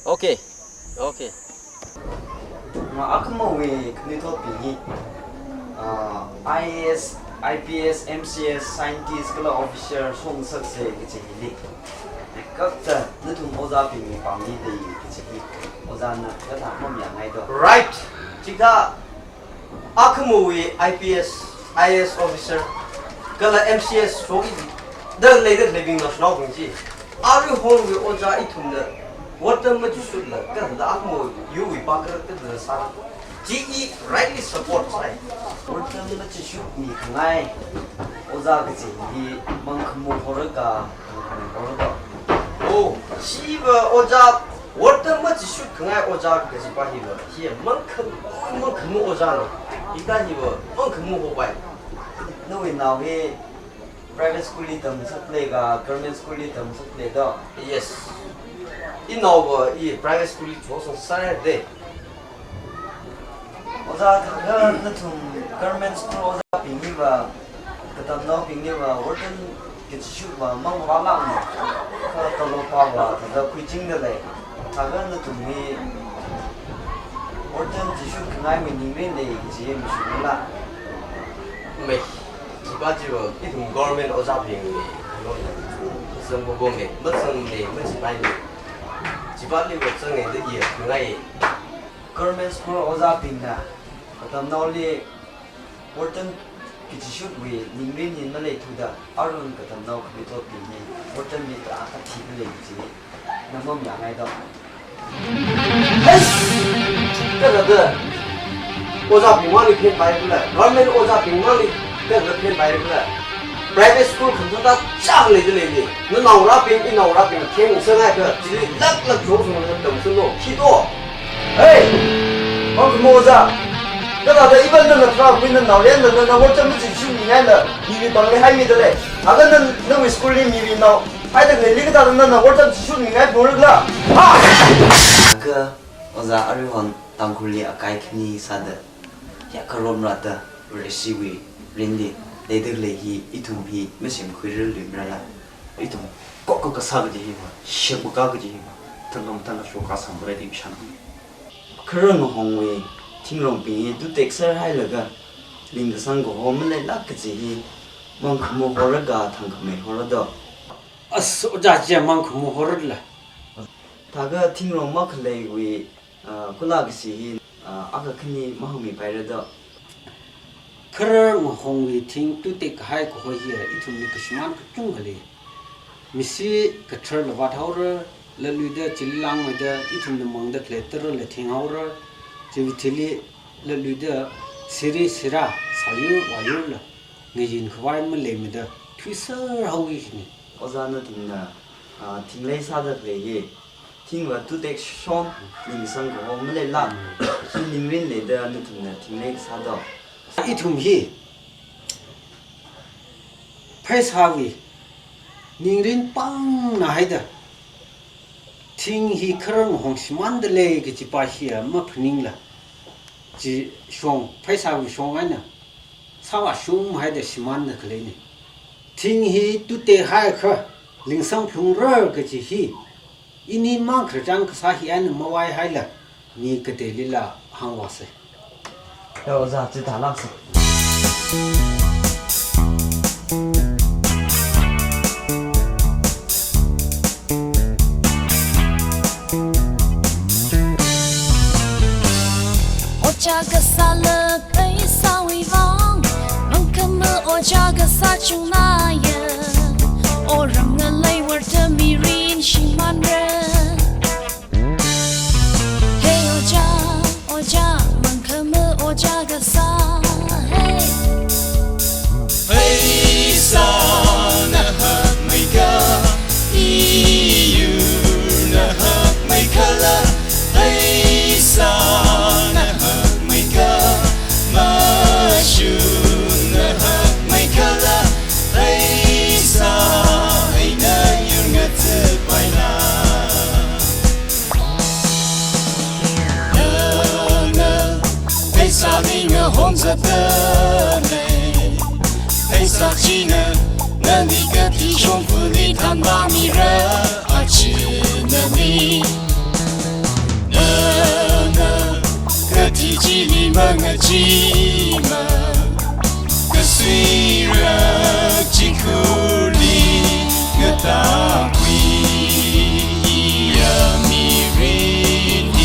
Okay. Okay. Akma we knito pingi IAS, IPS, MCS, scientist kala officer song sakse kichili. Kakta nutum oza pingi pami dei kichili. Oza na kata mom yang ai do. Right. Chika Akma we IPS, IAS officer kala MCS song the later living of now pingi. Are you home we oza itum the what the much should look at the Akmo, you we back at the sun. GE rightly supports right. What the much should me, Kanai Ozagazi, he monk Mohorga. Oh, Shiva Oja, what the much should Kanai Oja is Bahiva. Here, monk Ozano. He can't even monk Mohobai. No, now he private school items play, government school items play. Yes. In our private school, it was on Saturday. Oza government school Oza Pingiva, but now Pingiva, Wharton gets shoot by Mangwalang, Katalopawa, the Kuching the lake. Tagan to me, Wharton to shoot Kanai in England, Jim Shula. Make Kibajo, it government Oza Pingi, some Bogome, but some day, much fine. Jibali was sung in the year, Ngay. Government school Oza Pinga, but I'm not only Wharton shoot with Ningrin in Malay to the Arun, but I'm not with what we need. Wharton with a TV, Namum Yang I don't. Yes! Oza Pingwani paid by the government Oza Pingwani, then paid by the private school control that Charlie the lady. No rapping in our rapping came so like a luck from the Kido. Hey, Uncle Moza, even the crowd winner now, and the water shooting and you only hide me the leg. Other than no schooling me now. I think they live out the water shooting at Murla. Oza, everyone, Tankuli, a kaikni sada. Yakaron rata, receive Lindy. Later he itum he missing queer liberala. Itum Coca Savadi, Shibugagi, Tanum Tanashoka, some ready shan. Current Hongway, Tinglong Ping, to take Sir Hilaga, Ling the Sango home and Lakazi, Monk Mohoraga, Tankame Horada. A soja monk Mohorla. Taga Tinglong Makalay, we Kulagasi, Akakini Mahumi Pirada. Kerang Hongwi ting to take high ko here, it will make a shaman Tungali. Missy Katrell of Wathauer, Leluda, Chilang with the eating among the letter, letting our Jivitili, Leluda, Siri Sira, Sayu, Wayula, Nijin Kwai Malay with the Twisser, how is it? Ozana Tinglay Sada play, Tinga to take Sean, Ling Sango home Malay Lam, Ling Rin later, Tinglay Sada. Itum he Pace Harvey Ningrin Pang Nahida Ting he Kerang Hong Shiman the leg Jipa here, Mapningla Ji Shong Pace Harvey Shongana Sawa Shum had the Shiman the Kalini Ting he to take high her Ling Sang Plung Rur Gaji he Ini Mank Rajang Kasahi and Mawai Haila Ni Kate Lila Hangwase. That was after the last. Ojaga sala kai sawi vang, mangkama ojaga sachunaya, orang ngalai warta mirin shimanre. Hey oja. Ojaga sa hey hey sa na hak mai ka you na hak mai kala hey sa na hak mai ka ma shu na hak mai kala hey sa hey na yung ngatse pai na Saminga honza tane, hey sa china, nani kati shong fuli tan mami ra, achi nani. 几里门个几门，个虽然几苦里个大贵呀米人的。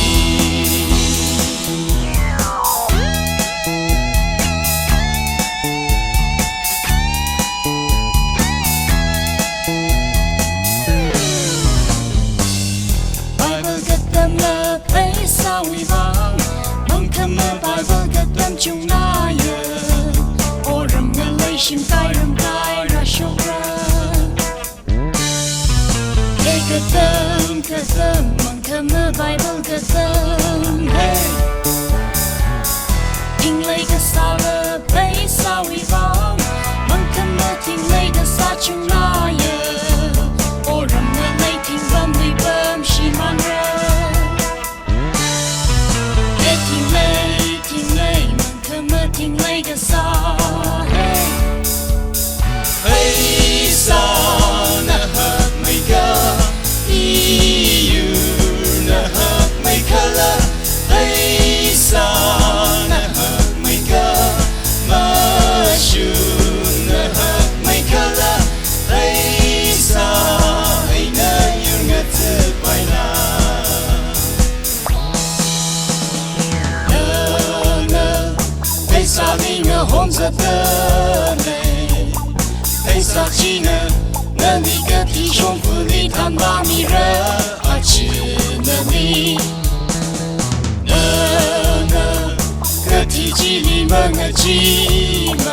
chung na ye o ram ga lai shim tai ram tai ra shok ra ke tam mang kam bible ka tam hey ting lai ka sa la pai sa wi vang mang kam ting lai ka sa chung na ye o ram ga lai ting bam li bam shi man ra ting lai ka sa hey hey sa na hak mai ka you na hak mai ka la hey sa na hak mai ka ma shu na hak mai ka la hey sa hey na yung nga te pai na sa ni nga hom sa ta le hey sa chi na ni ka ti chong pu ni tan ba mi ra a chi na ni na ka ti chi ni ma nga chi ma